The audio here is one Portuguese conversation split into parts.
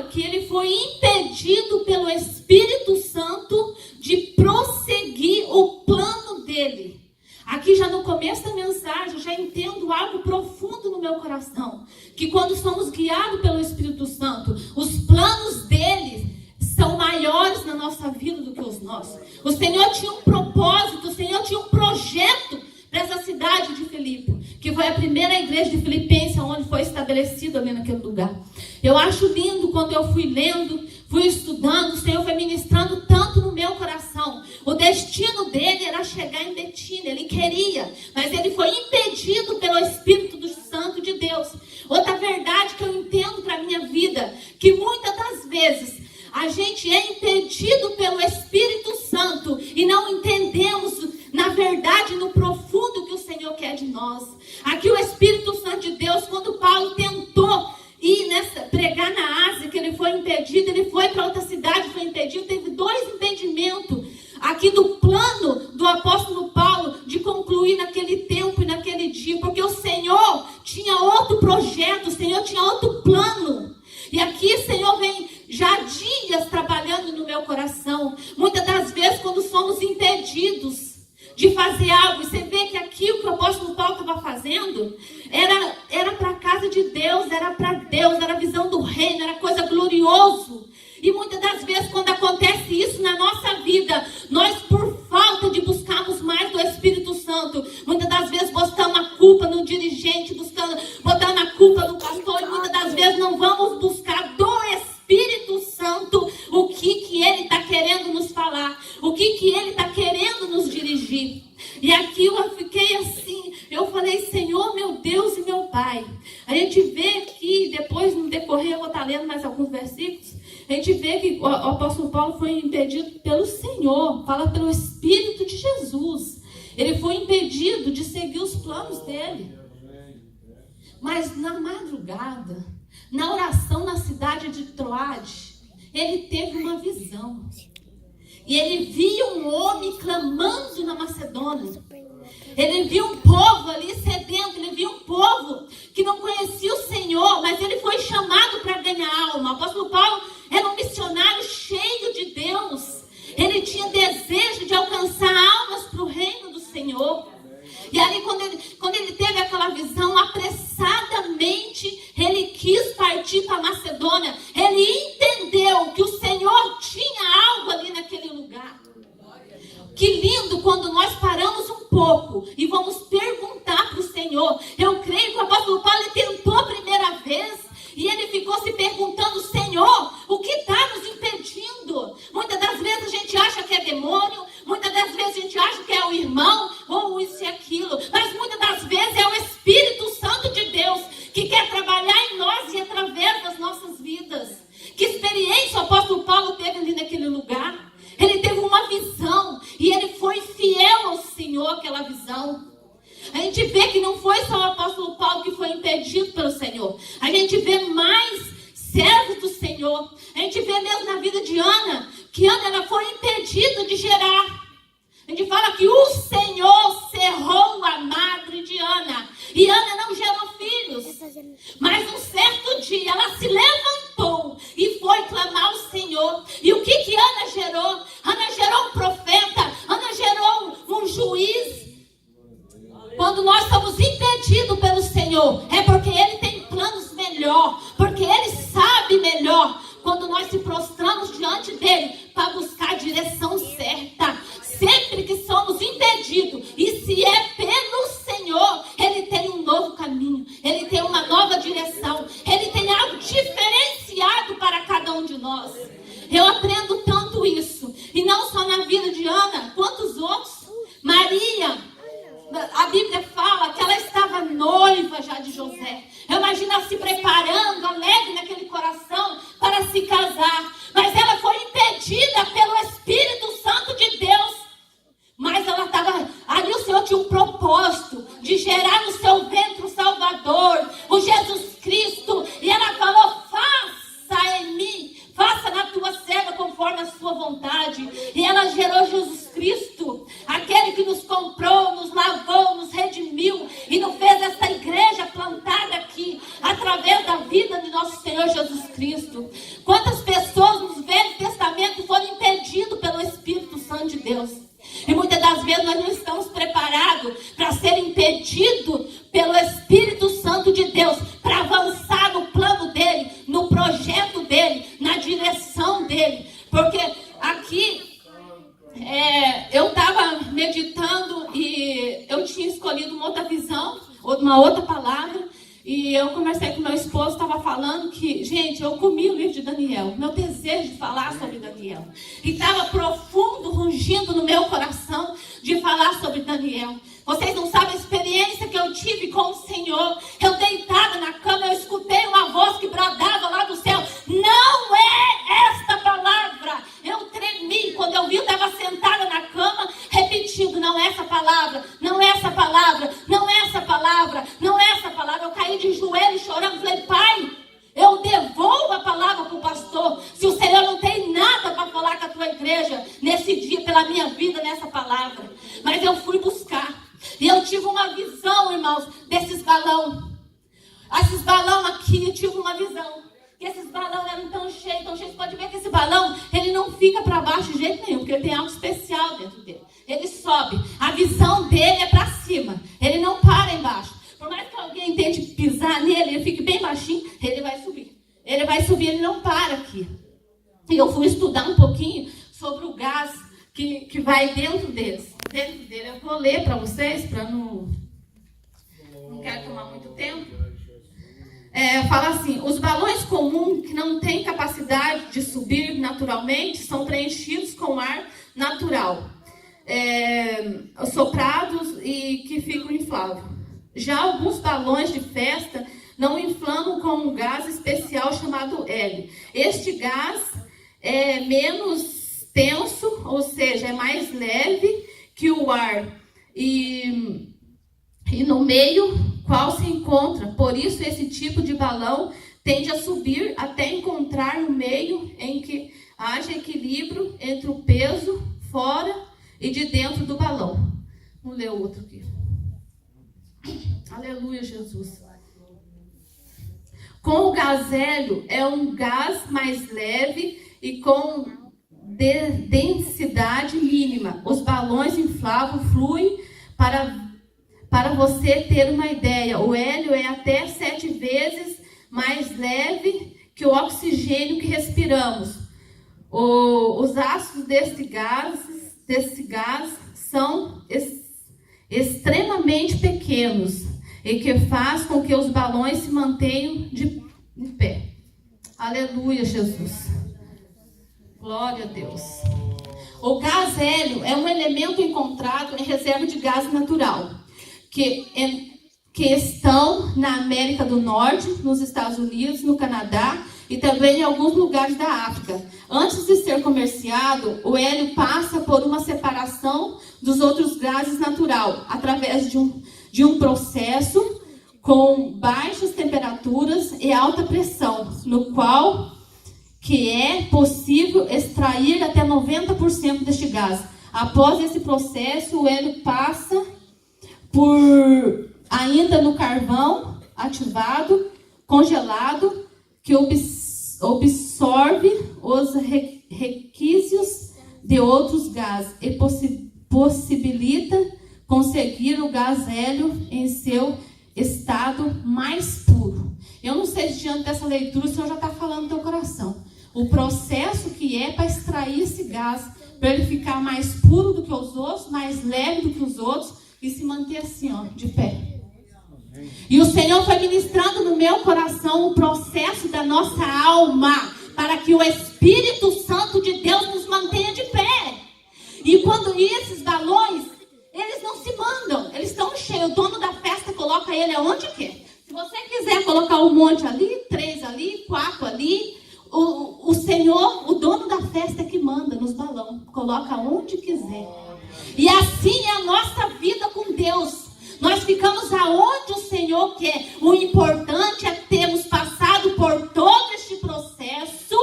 fala que ele foi impedido pelo Espírito Santo de prosseguir o plano dele. Aqui já no começo da mensagem, eu já entendo algo profundo no meu coração. Que quando somos guiados pelo Espírito Santo, os planos dele são maiores na nossa vida do que os nossos. O Senhor tinha um propósito, o Senhor tinha um projeto para essa cidade de Filipe, que foi a primeira igreja de Filipenses, onde foi estabelecido ali naquele lugar. Eu acho lindo quando eu fui lendo, fui estudando, o Senhor foi ministrando tanto no meu coração. O destino dele era chegar em Betina, ele queria, mas ele foi impedido pelo Espírito Santo de Deus. Outra verdade que eu entendo para a minha vida, que muitas das vezes a gente é impedido pelo Espírito Santo e não entendemos, na verdade, no profundo que o Senhor quer de nós. Aqui o Espírito Santo de Deus, quando Paulo tentou ir pregar na Ásia, que ele foi impedido, ele foi para outra cidade, foi impedido, teve 2 impedimentos aqui do plano do apóstolo Paulo de concluir naquele tempo e naquele dia, porque o Senhor tinha outro projeto, o Senhor tinha outro plano. E aqui o Senhor vem já dias trabalhando no meu coração. Muitas das vezes quando somos impedidos de fazer algo, e você vê que aquilo que o apóstolo Paulo estava fazendo era para a casa de Deus, era para Deus, era a visão do reino, era coisa gloriosa. E muitas das vezes quando acontece isso na nossa vida, nós por falta de buscarmos mais do Espírito Santo, muitas das vezes botamos a culpa no dirigente, botando a culpa no pastor, e muitas das vezes não vamos buscar do Espírito Santo o que ele está querendo nos falar, o que ele está querendo nos dirigir. E aqui eu fiquei assim, eu falei, Senhor, meu Deus e meu Pai. A gente vê aqui, depois no decorrer eu vou estar lendo mais alguns versículos, a gente vê que o apóstolo Paulo foi impedido pelo Senhor, fala pelo Espírito de Jesus. Ele foi impedido de seguir os planos dele. Mas na madrugada, na oração na cidade de Troade, ele teve uma visão. E ele viu um homem clamando na Macedônia. Ele viu um povo ali sedento, ele viu um povo que não conhecia o Senhor, mas ele foi chamado para ganhar alma. O apóstolo Paulo era um missionário cheio de Deus. Ele tinha desejo de alcançar almas para o reino do Senhor. E ali quando ele teve aquela visão, apressadamente ele quis partir para a Macedônia. Ele entendeu que o Senhor tinha algo ali naquele lugar. Que lindo quando nós paramos um pouco e vamos perguntar para o Senhor. Eu creio que o apóstolo Paulo tentou a primeira vez e ele ficou se perguntando, Senhor, o que está nos impedindo? Muitas das vezes a gente acha que é demônio, muitas das vezes a gente acha que é o irmão, ou isso e aquilo, mas muitas das vezes é o Espírito Santo de Deus que quer trabalhar em nós e através das nossas vidas. Que experiência o apóstolo Paulo teve ali naquele lugar? Ele teve uma visão e ele foi fiel ao Senhor aquela visão. A gente vê que não foi só o apóstolo Paulo que foi impedido pelo Senhor. A gente vê mais servos do Senhor. A gente vê mesmo na vida de Ana, que Ana ela foi impedida de gerar. A gente fala que o Senhor cerrou a madre de Ana. E Ana não gerou filhos. Mas um certo dia ela se levantou e foi clamar ao Senhor. E o que Ana gerou? Ana gerou um profeta. Ana gerou um juiz. Quando nós somos impedidos pelo Senhor, é porque Ele tem planos melhor. Porque Ele sabe melhor. Quando nós se prostramos diante dEle para buscar a direção certa. Sempre que somos impedidos, e se é pelo Senhor, Ele tem um novo caminho, Ele tem uma nova direção, Ele tem algo diferenciado para cada um de nós. Eu aprendo tanto isso, e não só na vida de Ana, quantos outros. Maria, a Bíblia fala que ela estava noiva já de José. Eu imagino ela se preparando, alegre naquele coração para se casar, mas ela foi impedida pelo Espírito Santo de Deus. Mas ela estava, ali o Senhor tinha um propósito de gerar no seu ventre o Salvador, o Jesus Cristo. E ela falou, faça em mim, faça na tua serva conforme a sua vontade. E ela gerou Jesus Cristo, aquele que nos comprou, nos lavou, nos redimiu e nos fez essa igreja plantada aqui, através da vida de nosso Senhor Jesus Cristo. Quantas pessoas no Velho Testamento foram impedidas pelo Espírito Santo de Deus? E muitas das vezes nós não estamos preparados para ser impedidos pelo Espírito Santo de Deus, para avançar no plano dele, no projeto dele, na direção dele. Porque aqui eu estava meditando e eu tinha escolhido uma outra visão, uma outra palavra. E eu conversei com meu esposo, estava falando que, gente, eu comi o livro de Daniel, meu desejo de falar sobre Daniel. E estava profundo, rugindo no meu coração de falar sobre Daniel. Vocês não sabem a experiência que eu tive com o Senhor. Eu deitada na cama, eu escutei uma voz que bradava lá do céu: não é esta palavra. Eu tremi, quando eu vi, eu estava sentada na cama, repetindo: não é essa palavra, não é essa palavra, não é essa palavra, não é essa palavra. Eu caí de joelhos chorando, falei: pai, eu devolvo a palavra para o pastor, se o Senhor não tem nada para falar com a tua igreja nesse dia, pela minha vida, nessa palavra. Mas eu fui buscar, e eu tive uma visão, irmãos, desses balão. Esses balão aqui, eu tive uma visão, que esses balão eram tão cheios, tão cheios. Você pode ver que esse balão, ele não fica para baixo de jeito nenhum, porque ele tem algo especial dentro dele. Ele sobe, a visão dele é para cima, ele não para embaixo. Por mais que alguém tente pisar nele, ele fique bem baixinho, ele vai subir. Ele vai subir, ele não para aqui. E eu fui estudar um pouquinho sobre o gás que vai dentro deles. Dentro dele, eu vou ler para vocês, para não quero tomar muito tempo. Fala assim: os balões comuns que não têm capacidade de subir naturalmente são preenchidos com ar natural, soprados e que ficam infláveis. Já alguns balões de festa não inflamam com um gás especial chamado hélio. Este gás é menos tenso, ou seja, é mais leve que o ar e no meio qual se encontra. Por isso, esse tipo de balão tende a subir até encontrar um meio em que haja equilíbrio entre o peso fora e de dentro do balão. Vamos ler o outro aqui. Aleluia, Jesus. Com o gás hélio, é um gás mais leve e com densidade mínima. Os balões infláveis fluem. Para você ter uma ideia, o hélio é até 7 vezes mais leve que o oxigênio que respiramos. Os ácidos desse gás são extremamente pequenos e que faz com que os balões se mantenham de pé. Aleluia, Jesus. Glória a Deus. O gás hélio é um elemento encontrado em reserva de gás natural, que estão na América do Norte, nos Estados Unidos, no Canadá e também em alguns lugares da África. Antes de ser comerciado, o hélio passa por uma separação dos outros gases natural, através de um processo com baixas temperaturas e alta pressão, no qual que é possível extrair até 90% deste gás. Após esse processo, o hélio passa ainda no carvão ativado, congelado, que absorve os requisitos de outros gases e possibilita conseguir o gás hélio em seu estado mais puro. Eu não sei se diante dessa leitura o Senhor já está falando no teu coração. O processo que é para extrair esse gás, para ele ficar mais puro do que os outros, mais leve do que os outros e se manter assim, ó, de pé. E o Senhor foi ministrando no meu coração o processo da nossa alma, para que o Espírito Santo de Deus nos mantenha de pé. E quando esses balões, eles não se mandam, eles estão cheios. O dono da festa coloca ele aonde quer. Se você quiser colocar um monte ali, 3 ali, 4 ali, o Senhor, o dono da festa é que manda nos balões. Coloca onde quiser. E assim é a nossa vida com Deus. Nós ficamos aonde o Senhor quer. O importante é termos passado por todo este processo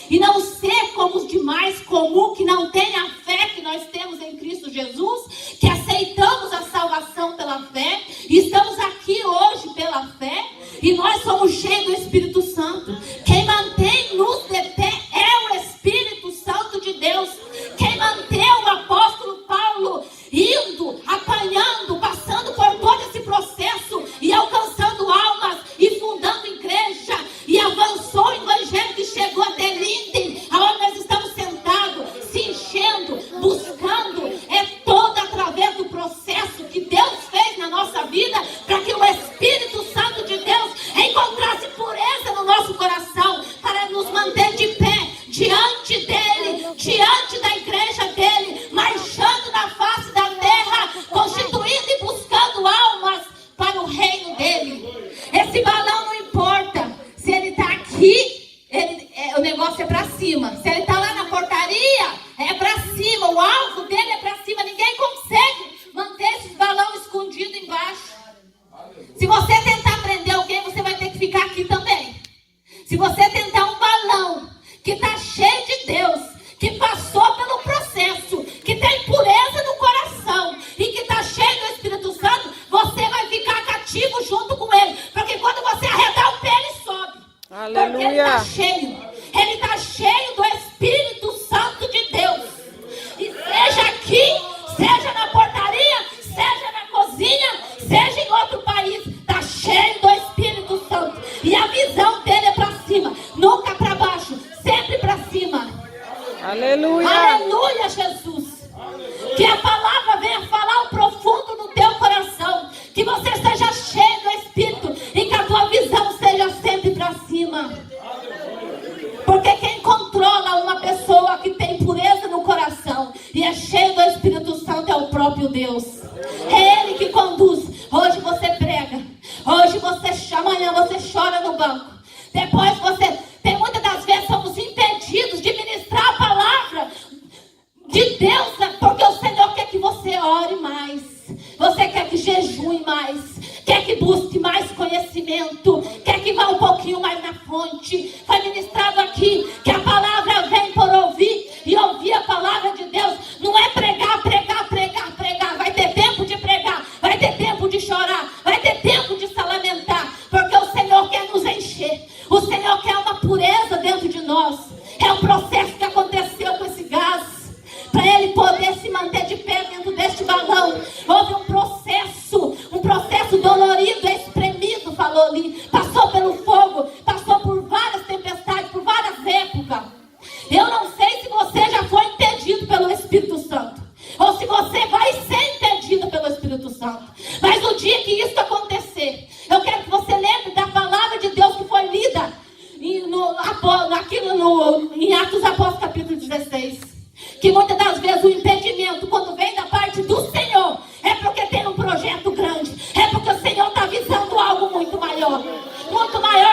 e não ser como os demais comuns que não têm a fé que nós temos em Cristo Jesus, que aceitamos a salvação pela fé e estamos aqui hoje pela fé e nós somos cheios do Espírito Santo. Quem mantém-nos diante da igreja dele, marchando na face da terra, constituindo e buscando almas para o reino dele. Esse balão não importa se ele está aqui, o negócio é para cima. Se ele está lá na portaria, é para cima. O alvo dele é para cima. Ninguém consegue manter esse balão escondido embaixo. Se você tentar prender alguém, você vai ter que ficar aqui também. Se você tentar um balão que está cheio de Deus, que passou pelo processo, que tem pureza no coração e que está cheio do Espírito Santo, você vai ficar cativo junto com ele. Porque quando você arredar o pé, ele sobe. Aleluia. Porque ele está cheio. Ele está cheio do Espírito Santo de Deus. E seja aqui, seja na portaria, seja na cozinha, seja em outro país, está cheio do Espírito Santo. E a visão dele é para cima, nunca para baixo, sempre para cima. Aleluia. Aleluia, Jesus. Que a palavra venha falar o profundo no teu coração. Que você seja cheio do Espírito e que a tua visão seja sempre para cima. Porque quem controla uma pessoa que tem pureza no coração e é cheio do Espírito Santo é o próprio Deus. É Ele que conduz. Hoje você prega, hoje você chama, amanhã você chora no banco. Depois você, tem muitas das vezes somos impedidos de ministrar a palavra de Deus, porque o Senhor quer que você ore mais, você quer que jejue mais, quer que busque mais conhecimento, quer que vá um pouquinho mais na fonte. Foi ministrado aqui que a palavra vem por ouvir, e ouvir a palavra de Deus não é pregar, pregar, pregar, pregar. Vai ter tempo de pregar, vai ter tempo de chorar, vai ter tempo de se lamentar, porque o Senhor quer nos encher, o Senhor quer uma pureza dentro de nós. É um processo que aconteceu com esse gás, para ele poder se manter de pé dentro deste balão. Houve um processo dolorido, espremido, falou ali. Passou pelo fogo, passou por várias tempestades, por várias épocas. Eu não sei se você já foi impedido pelo Espírito Santo, ou se você vai ser impedido pelo Espírito Santo. Mas no dia que isso acontecer, eu quero que você lembre da palavra de Deus que foi lida em Atos Apóstolos capítulo 16. Que muitas das vezes o impedimento, quando vem da parte do Senhor, é porque tem um projeto grande, é porque o Senhor está visando algo muito maior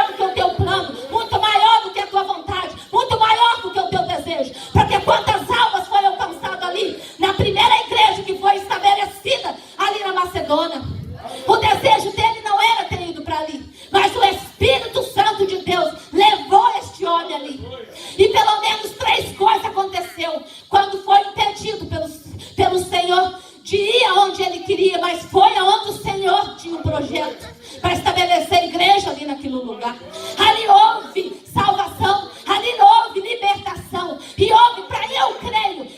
do que o teu plano, muito maior do que a tua vontade, muito maior do que o teu desejo. Porque quantas almas foram alcançadas ali, na primeira igreja que foi estabelecida ali na Macedônia. O desejo dele não era ter ido para ali, mas o Espírito Santo de Deus levou este homem ali. E pelo menos 3 coisas aconteceu quando foi impedido pelo Senhor de ir aonde ele queria, mas foi aonde o Senhor tinha um projeto para estabelecer igreja ali naquele lugar. Ali houve salvação, ali houve libertação, e houve,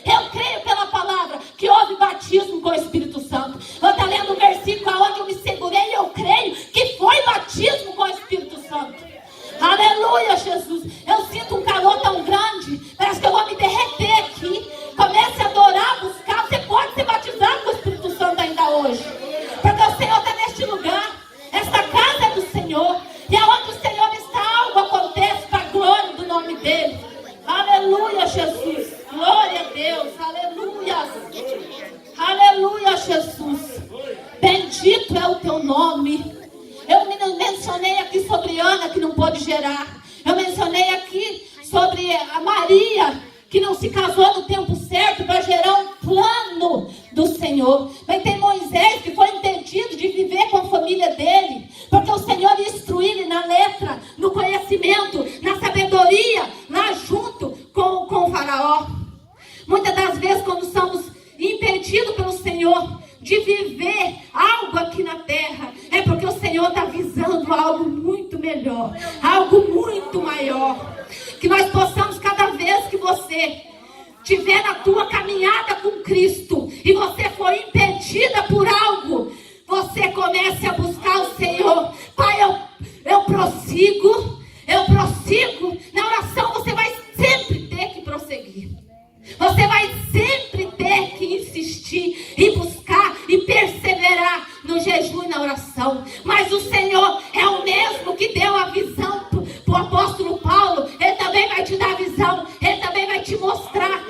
eu creio pela palavra, que houve batismo com o Espírito Santo. Eu estou lendo um versículo onde eu me segurei e eu creio que foi batismo com o Espírito Santo. Aleluia, Jesus. Eu sinto um calor tão grande, parece que eu vou me derreter aqui. Comece a adorar, buscar. Você pode ser batizado com o Espírito Santo ainda hoje, porque o Senhor está neste lugar. Esta casa é do Senhor, e aonde o Senhor está, algo acontece para a glória do nome dele. Aleluia, Jesus. Glória a Deus. Aleluia. Aleluia, Jesus. Bendito é o teu nome. Eu mencionei aqui sobre Ana, que não pôde gerar. Eu mencionei aqui sobre a Maria, que não se casou no tempo certo para gerar um plano do Senhor. Mas tem Moisés, que foi impedido de viver com a família dele, porque o Senhor ia instruir ele na letra, no conhecimento, na sabedoria, lá junto com o faraó. Muitas das vezes, quando somos impedidos pelo Senhor de viver algo aqui na terra, é porque o Senhor está visando algo muito melhor, algo muito maior. Que nós possamos, cada vez que você estiver na tua caminhada com Cristo e você for impedida por algo, você comece a buscar o Senhor. Pai, eu prossigo. Na oração você vai sempre ter que prosseguir. Você vai sempre ter que insistir e buscar e perseverar no jejum e na oração. Mas o Senhor é o mesmo que deu a visão para o apóstolo Paulo. Ele também vai te dar a visão. Ele também vai te mostrar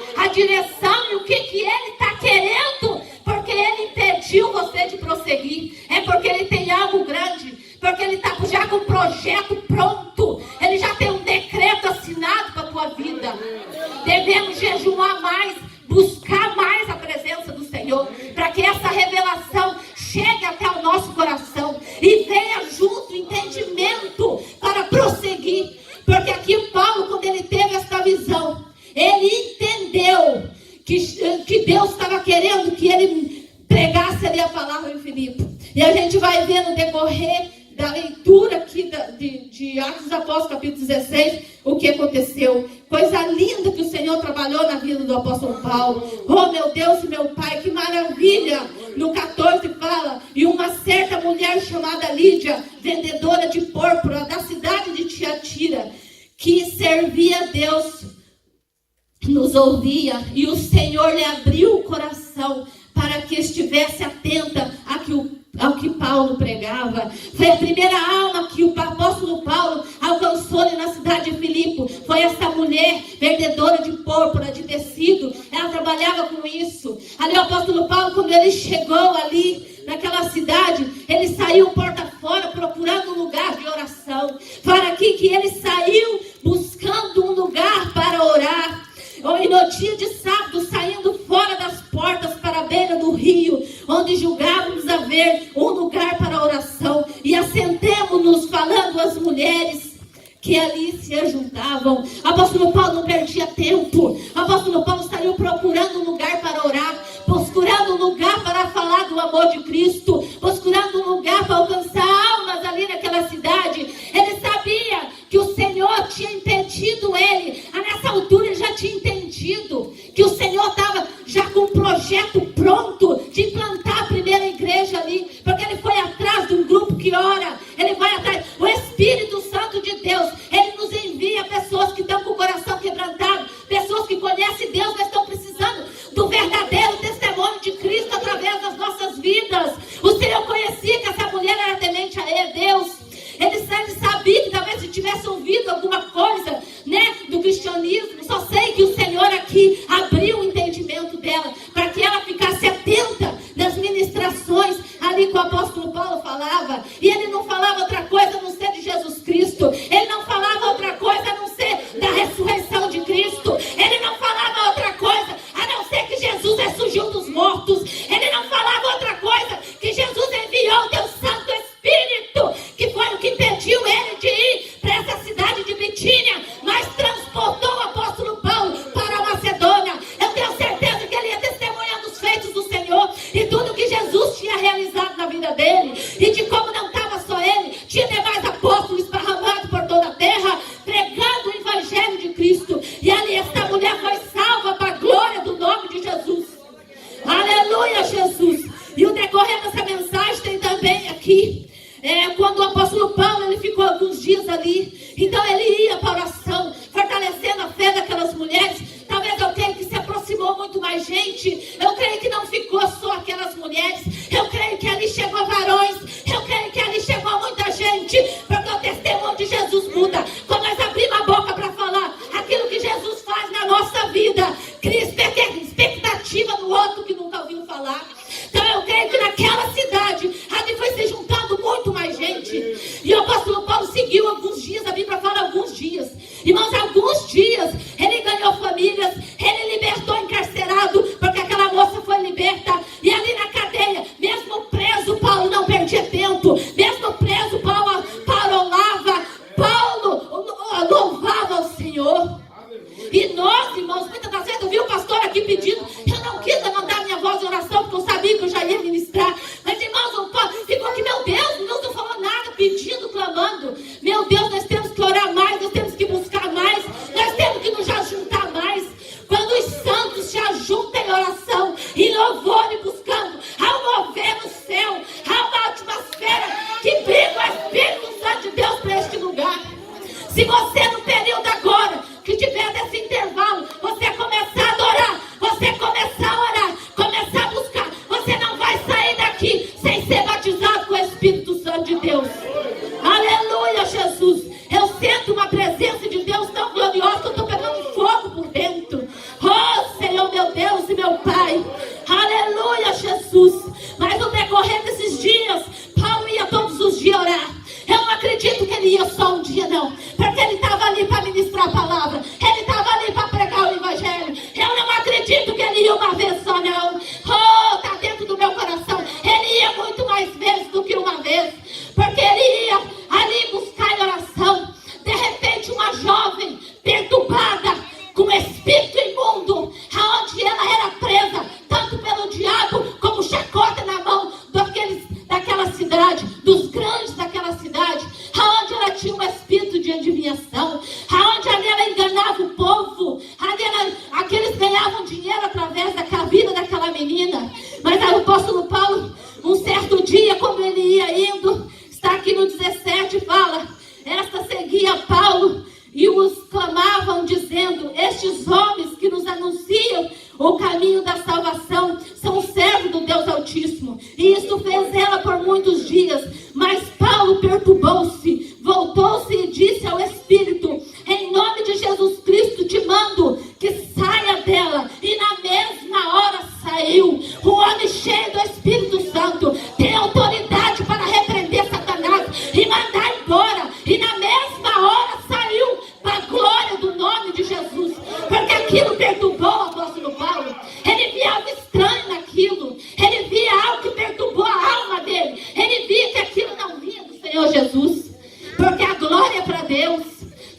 Aleluia. Devemos jejuar mais, buscar mais a presença do Senhor, para que essa revelação chegue até o nosso coração e venha junto o entendimento para prosseguir. Porque aqui Paulo, quando ele teve esta visão, ele entendeu que Deus estava querendo que ele pregasse ali a palavra em Filipe. E a gente vai ver no decorrer da leitura aqui de Atos dos Apóstolos, capítulo 16, o que aconteceu. Coisa linda que o Senhor trabalhou na vida do apóstolo Paulo. Oh, meu Deus e meu Pai, que maravilha! No 14 fala, e uma certa mulher chamada Lídia, vendedora de púrpura da cidade de Tiatira, que servia a Deus, nos ouvia, e o Senhor lhe abriu o coração para que estivesse atenta ao que Paulo pregava. Foi a primeira alma que o apóstolo Paulo alcançou ali na cidade de Filipe. Foi essa mulher vendedora de púrpura, de tecido. Ela trabalhava com isso. Ali o apóstolo Paulo, quando ele chegou ali naquela cidade, ele saiu porta fora procurando um lugar de oração. Fala aqui que ele saiu buscando um lugar para orar. E no dia de sábado, saindo fora das portas para a beira do rio, onde julgávamos haver um lugar para oração, e assentemo-nos falando às mulheres que ali se ajuntavam. O apóstolo Paulo não perdia tempo. O apóstolo Paulo saiu procurando um lugar para orar, procurando um lugar para falar do amor de Cristo, procurando um lugar para alcançar almas ali naquela cidade. Ele sabia que o Senhor tinha impedido ele. Nessa altura ele já tinha entendido que o Senhor estava já com um projeto pronto de implantar a primeira igreja ali, porque ele foi atrás de um grupo que ora. Ele vai atrás. O Espírito Santo de Deus, ele nos envia pessoas que estão com o coração quebrantado, pessoas que conhecem Deus, mas estão precisando do verdadeiro testemunho de Cristo através das nossas vidas. O Senhor conhecia que essa mulher era temente a Deus. Ele sabia que talvez se tivesse ouvido alguma coisa, né, do cristianismo. Só sei que o Senhor aqui abriu o entendimento dela, para que ela ficasse atenta das ministrações ali que o apóstolo Paulo falava. E ele não falava outra coisa a não ser de Jesus Cristo. Ele não falava outra coisa a não ser da ressurreição de Cristo. Ele não falava outra coisa a não ser que Jesus ressurgiu dos mortos. Ele não falava outra coisa que Jesus enviou o Deus Santo Espírito, que foi o que impediu ele de ir para essa cidade de Bitínia, mas transportou o apóstolo Paulo para a Macedônia. Eu tenho certeza que ele ia testemunhando os feitos do Senhor e tudo que Jesus tinha realizado na vida dele, e de como não estava só ele, tinha demais apóstolos esparramados por toda a terra, pregando o evangelho de Cristo. E ali esta mulher foi salva para a glória do nome de Jesus. Aleluia, Jesus. E o decorrer dessa mensagem tem também aqui, quando o apóstolo Paulo, ele ficou alguns dias ali, então ele ia para a oração, fortalecendo a fé daquelas mulheres. Talvez eu creio que se aproximou muito mais gente. Eu creio que não ficou só aquelas mulheres. Eu creio que ali chegou varões. Eu creio que ali chegou muita gente, porque o testemunho de Jesus muda. Quando nós abrimos a boca para falar aquilo que Jesus faz na nossa vida, cria expectativa no outro que nunca ouviu falar. Então eu creio que naquela cidade ali foi se juntando muito mais gente. E o apóstolo Paulo seguiu alguns dias, a Bíblia fala alguns dias. Irmãos, alguns dias ele ganhou famílias, ele libertou encarcerado, porque aquela moça foi liberta. E ali na cadeia, mesmo preso, Paulo não perdia tempo. Mesmo preso, Paulo louvava ao Senhor. E nós, irmãos, muitas das vezes eu vi o pastor aqui pedindo, eu não quis levantar minha voz de oração, porque eu sabia que eu já ia ministrar. Mas, irmãos, ficou aqui, meu Deus, não falou nada, pedindo, clamando. Meu Deus, nós temos que orar mais, nós temos que buscar mais, nós temos que nos ajuntar mais. Quando os santos se ajuntam em oração, em louvor e buscando, há um mover no céu, há uma atmosfera que briga o Espírito Santo de Deus para este lugar. Se você no período agora, que tiver desse intervalo, você começar a adorar, você começar a orar, começar a buscar, você não vai sair daqui sem ser batizado com o Espírito Santo de Deus. Aleluia, Jesus. Eu sinto uma presença de Deus tão gloriosa que eu estou pegando fogo por dentro. Oh, Senhor, meu Deus e meu Pai. Aleluia. Estes homens que nos anunciam o caminho da salvação são servos do Deus Altíssimo. E isto fez ela por muitos dias. Mas Paulo perturbou-se, voltou-se e disse ao Espírito: em nome de Jesus Cristo te mando que saia dela. E na mesma hora saiu. O homem cheio do Espírito Santo tem autoridade para repreender Satanás e mandar embora. E na mesma hora saiu, para a glória do nome de Jesus. Porque aquilo perturbou o apóstolo Paulo. Ele via algo estranho naquilo. Ele via algo que perturbou a alma dele. Ele via que aquilo não vinha do Senhor Jesus. Porque a glória é para Deus.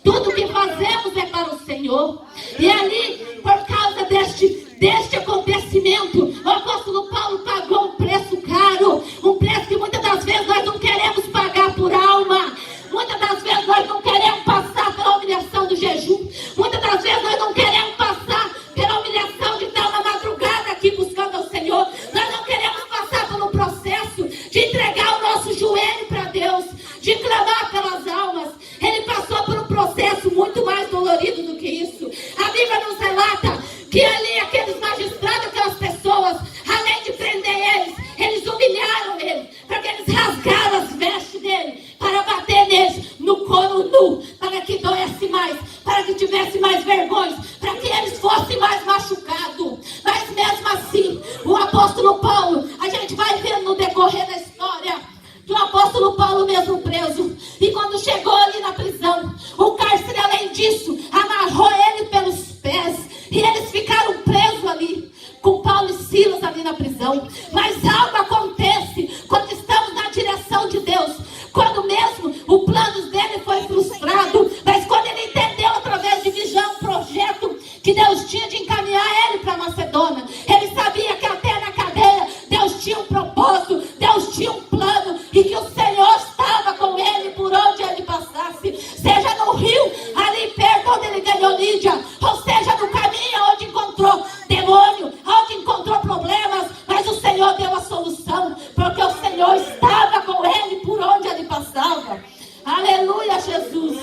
Tudo que fazemos é para o Senhor. E ali, por causa deste acontecimento, o apóstolo Paulo pagou um preço caro. Um preço que muitas das vezes nós não queremos pagar por alma. Muitas das vezes nós não queremos passar pela humilhação do jejum. Muitas das vezes nós não queremos passar pela humilhação de estar uma madrugada aqui buscando ao Senhor. Nós não queremos passar pelo processo de entregar o nosso joelho para Deus, de clamar pelas almas. Ele passou por um processo muito mais dolorido do que isso. A Bíblia nos relata que ali aqueles magistrados, aquelas pessoas, além de prender eles humilharam ele, porque eles rasgaram as vestes dele para bater neles no couro nu, para que doesse mais, para que tivesse mais vergonha, para que eles fossem mais machucados. Mas mesmo assim, o apóstolo Paulo, a gente vai vendo no decorrer da história, que o apóstolo Paulo mesmo preso, e quando chegou ali na prisão, o cárcere, além disso, amarrou ele pelos pés, e eles ficaram presos ali, com Paulo e Silas ali na prisão. Mas algo acontece quando estamos na direção de Deus, quando mesmo o plano dele foi frustrado, mas quando ele entendeu através de visão, projeto que Deus tinha de encaminhar ele para Macedônia, ele sabia que até na cadeia Deus tinha um propósito, Deus tinha um plano, e que o Senhor estava com ele por onde ele passasse, seja no rio, ali perto onde ele ganhou Lídia, ou seja no caminho onde encontrou demônio, onde encontrou problemas, mas o Senhor deu a solução, porque o Senhor estava com ele por onde ele passava. Aleluia, Jesus.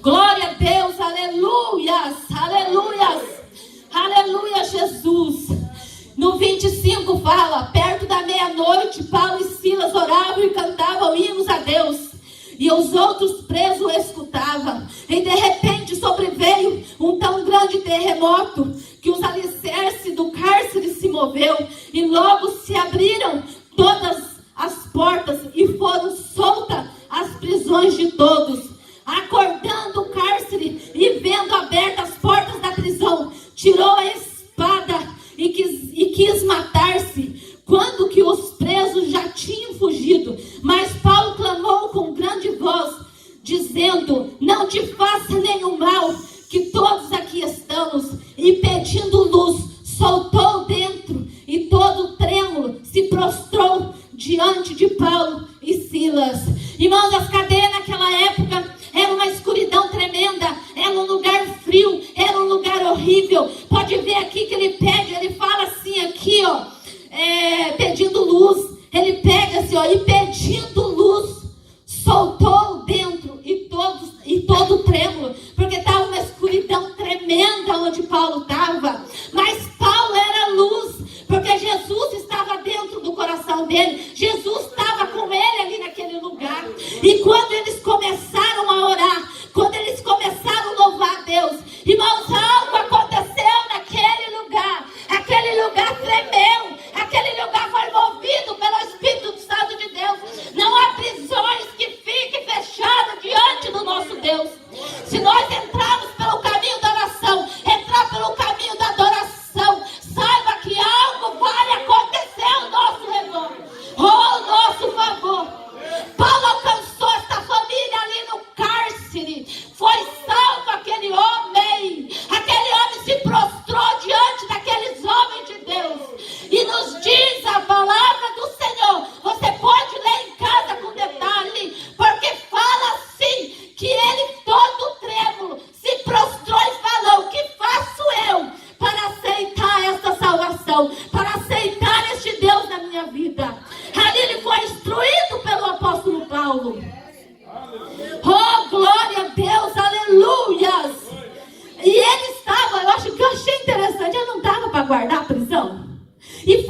Glória a Deus, aleluias, aleluias, aleluia, Jesus. No 25 fala: perto da meia-noite, Paulo e Silas oravam e cantavam hinos a Deus, e os outros presos o escutavam. E de repente sobreveio um tão grande terremoto que os alicerces do cárcere se moveu, e logo se abriram todas as portas e foram soltas as prisões de todos. Acordando o cárcere e vendo abertas as portas da prisão, tirou a espada e quis matar-se, quando que os presos já tinham fugido. Mas Paulo clamou com grande voz, dizendo: não te faça nenhum mal, que todos aqui estamos. E pedindo luz, soltou dentro, e todo trêmulo se prostrou diante de Paulo e Silas. Irmãos, as cadeias naquela época era uma escuridão tremenda, era um lugar frio, era um lugar horrível. Pode ver aqui que ele pede, ele fala assim aqui, ó, pedindo luz. Ele pega assim, ó, e pedindo luz, soltou dentro, e todo trêmulo, porque estava uma escuridão tremenda onde Paulo estava. Mas Paulo era luz, porque Jesus estava dentro do coração dele, Jesus estava com ele ali naquele lugar. E quando eles começaram a orar, quando eles começaram a louvar a Deus, irmãos, algo aconteceu naquele lugar. Aquele lugar tremeu, aquele lugar foi movido pelo Espírito Santo de Deus. Não há prisões que fiquem fechadas diante do nosso Deus. Se nós entrarmos pelo caminho da oração, entrar pelo caminho da adoração,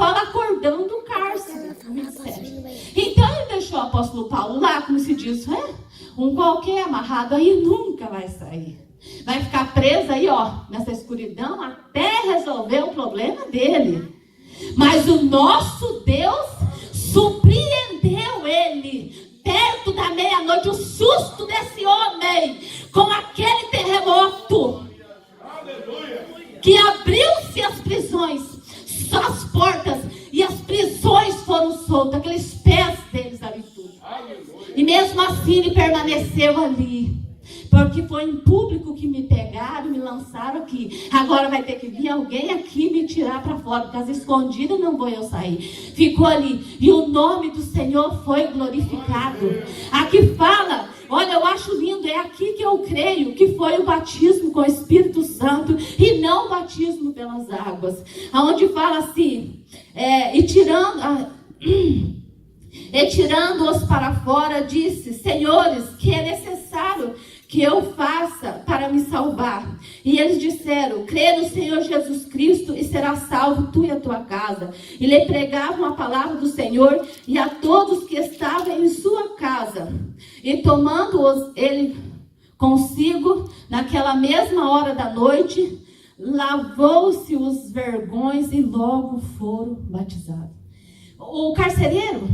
fala acordando o cárcere. 27. Então ele deixou o apóstolo Paulo lá, como se diz, um qualquer amarrado aí nunca vai sair. Vai ficar preso aí, nessa escuridão, até resolver o problema dele. Mas o nosso Deus surpreendeu ele. Perto da meia-noite, o susto desse homem com aquele terremoto que abriu-se as prisões, só as portas e as prisões foram soltas, aqueles pés deles ali tudo. E mesmo assim ele permaneceu ali. Porque foi em público que me pegaram, me lançaram aqui. Agora vai ter que vir alguém aqui me tirar para fora, porque as escondidas não vou eu sair. Ficou ali. E o nome do Senhor foi glorificado. Aqui fala, olha, eu acho lindo, é aqui que eu creio que foi o batismo com o Espírito Santo e não o batismo pelas águas. Onde fala assim, tirando-os para fora, disse: Senhores, que é necessário que eu faça para me salvar? E eles disseram: crê no Senhor Jesus Cristo e serás salvo tu e a tua casa. E lhe pregavam a palavra do Senhor e a todos que estavam em sua casa. E tomando-os ele consigo, naquela mesma hora da noite, lavou-se os vergões e logo foram batizados. O carcereiro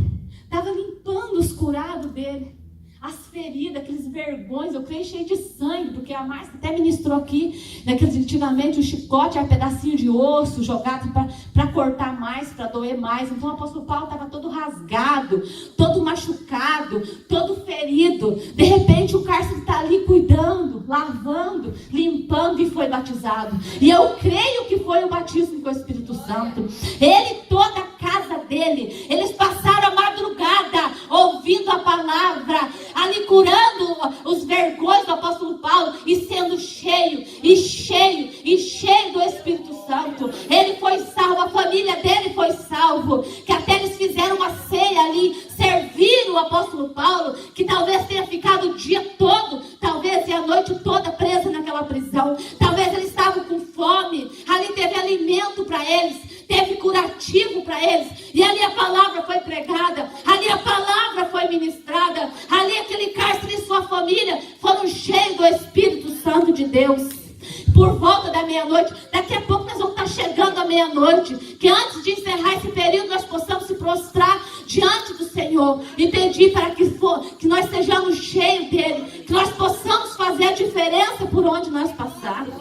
estava limpando os curados dele, as feridas, aqueles vergões, eu creio cheio de sangue, porque a Márcia até ministrou aqui, naqueles antigamente o chicote era um pedacinho de osso jogado para cortar mais, para doer mais. Então o apóstolo Paulo estava todo rasgado, todo machucado, todo ferido. De repente o cárcere está ali cuidando, lavando, limpando e foi batizado. E eu creio que foi o batismo com o Espírito Santo. Ele, toda a casa dele, eles passaram a madrugada ouvindo a palavra, ali curando os vergões do apóstolo Paulo e sendo cheio do Espírito Santo. Ele foi salvo, a família dele foi salvo, que até eles fizeram uma ceia ali, serviram o apóstolo Paulo, que talvez tenha ficado o dia todo, talvez e a noite toda presa naquela prisão, talvez eles estavam com fome, ali teve alimento para eles, teve curativo para eles, e ali a palavra foi pregada, ali a palavra foi ministrada, ali aquele cárcere e sua família foram cheios do Espírito Santo de Deus. Por volta da meia-noite, daqui a pouco nós vamos estar chegando à meia-noite, que antes de encerrar esse período nós possamos se prostrar diante do Senhor e pedir para que nós sejamos cheios dele, que nós possamos fazer a diferença por onde nós passarmos,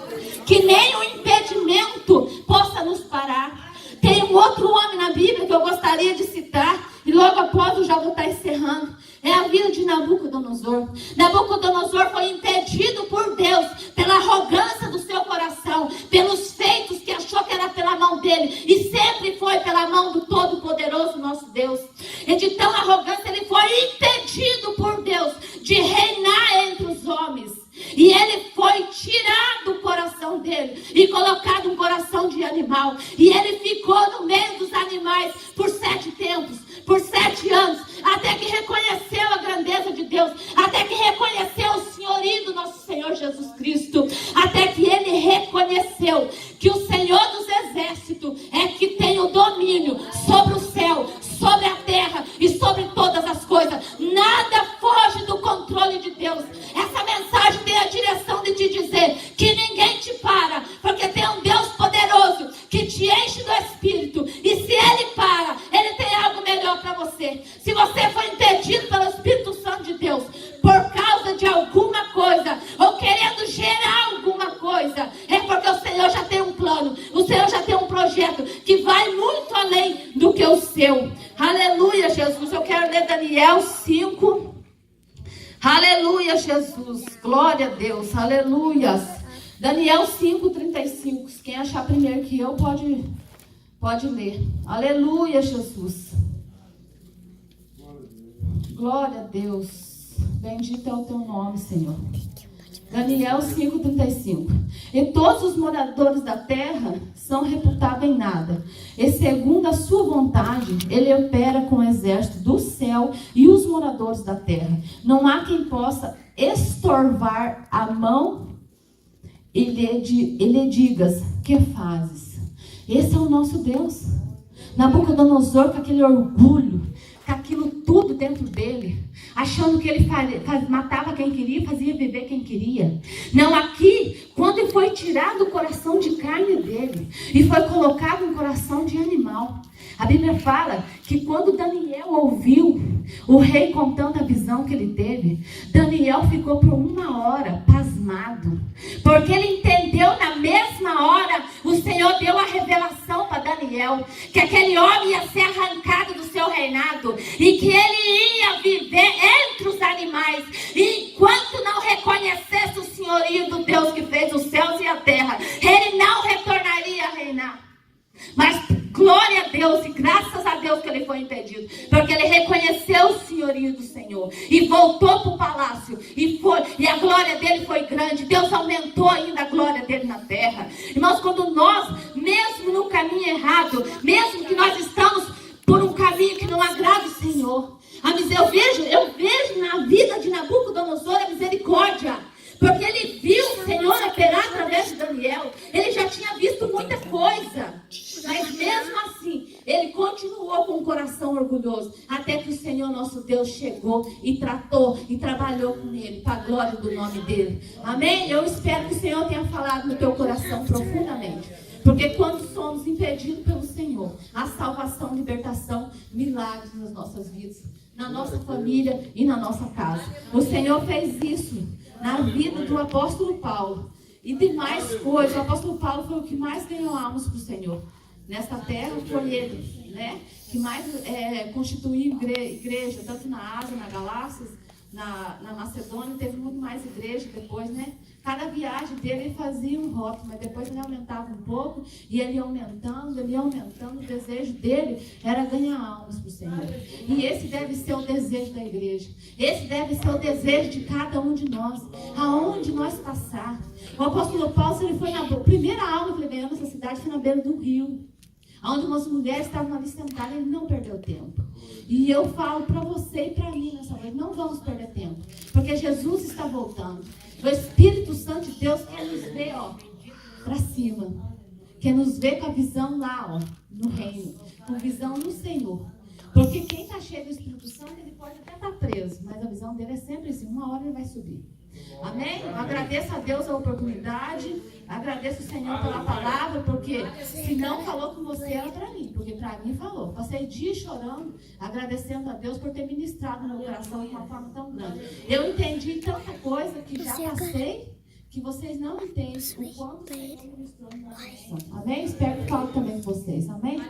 que nenhum impedimento possa nos parar. Tem um outro homem na Bíblia que eu gostaria de citar, e logo após eu já vou estar encerrando. É a vida de Nabucodonosor. Nabucodonosor foi impedido por Deus pela arrogância do seu coração, pelos feitos que achou que era pela mão dele, e sempre foi pela mão do Todo-Poderoso nosso Deus. E de tão arrogância ele foi impedido por Deus de reinar entre os homens. E ele foi tirado o coração dele e colocado um coração de animal. E ele ficou no meio dos animais por 7 tempos, por 7 anos, até que reconheceu a grandeza de Deus, até que reconheceu o senhorio do nosso Senhor Jesus Cristo, até que ele reconheceu que o Senhor dos Exércitos é que tem o domínio sobre o céu, sobre a terra e sobre todas as coisas. Nada foge do controle de Deus. Essa mensagem tem a direção de te dizer que ninguém te para, porque tem um Deus poderoso que te enche do Espírito, e se ele para, ele tem algo melhor para você. Se você foi impedido pelo Espírito Santo de Deus por causa de alguma coisa, ou querendo gerar alguma coisa, é porque o Senhor já tem um plano, o Senhor já tem um projeto que vai muito além do que o seu. Aleluia, Jesus. Eu quero ler Daniel 5. Aleluia, Jesus. Glória a Deus. Aleluias. Daniel 5:35. Quem achar primeiro que eu pode ler. Aleluia, Jesus. Glória a Deus. Bendito é o teu nome, Senhor. Daniel 5:35. E todos os moradores da terra são reputados em nada. E segundo a sua vontade, ele opera com o exército do céu e os moradores da terra. Não há quem possa estorvar a mão e lhe digas: que fazes? Esse é o nosso Deus. Nabucodonosor, com aquele orgulho, com aquilo tudo dentro dele, achando que ele matava quem queria, fazia beber quem queria. Não, aqui, quando foi tirado o coração de carne dele e foi colocado um coração de animal, a Bíblia fala que quando Daniel ouviu o rei contando a visão que ele teve, Daniel ficou por 1 hora pasmado, porque ele entendeu na mesma hora, o Senhor deu a revelação para Daniel, que aquele homem ia ser arrancado do seu reinado, e que ele ia viver entre os animais, e enquanto não reconhecesse o senhorio do Deus que fez os céus e a terra, ele não retornaria a reinar. Mas glória a Deus e graças a Deus que ele foi impedido, porque ele reconheceu o senhorio do Senhor e voltou para o palácio e a glória dele foi grande. Deus aumentou ainda a glória dele na terra. Irmãos, quando nós, mesmo no caminho errado, mesmo que nós estamos por um caminho que não agrada o Senhor, eu vejo na vida de Nabucodonosor a misericórdia, porque ele viu o Senhor operar através de Daniel. Ele já tinha visto muita coisa, mas mesmo assim, ele continuou com o coração orgulhoso, até que o Senhor nosso Deus chegou e tratou e trabalhou com ele, para a glória do nome dele. Amém? Eu espero que o Senhor tenha falado no teu coração profundamente, porque quando somos impedidos pelo Senhor, há salvação, libertação, milagres nas nossas vidas, na nossa família e na nossa casa. O Senhor fez isso na vida do apóstolo Paulo. E de mais coisas, o apóstolo Paulo foi o que mais ganhou almas para o Senhor. Nesta terra foi ele, né? Que mais constituiu igreja, tanto na Ásia, na Galácia, na Macedônia, teve muito mais igreja depois, né? Cada viagem dele ele fazia um rótulo, mas depois ele aumentava um pouco, e ele ia aumentando, o desejo dele era ganhar almas para o Senhor. E esse deve ser o desejo da igreja, esse deve ser o desejo de cada um de nós, aonde nós passar. O apóstolo Paulo, ele foi na primeira alma que ele ganhou nessa cidade, foi na beira do rio, onde umas mulheres estavam ali sentadas. Ele não perdeu tempo. E eu falo para você e para mim nessa noite, não vamos perder tempo, porque Jesus está voltando. O Espírito Santo de Deus quer nos ver, para cima. Quer nos ver com a visão lá, no reino, com visão no Senhor. Porque quem está cheio do Espírito Santo, ele pode até estar preso, mas a visão dele é sempre assim, 1 hora ele vai subir. Amém? Eu agradeço a Deus a oportunidade, agradeço o Senhor pela palavra, porque se não falou com você, era para mim, porque para mim falou. Passei dias chorando, agradecendo a Deus por ter ministrado no meu coração de uma forma tão grande. Eu entendi tanta coisa que já passei, que vocês não entendem o quanto o Senhor ministrou no meu coração. Amém? Espero que fale também com vocês. Amém?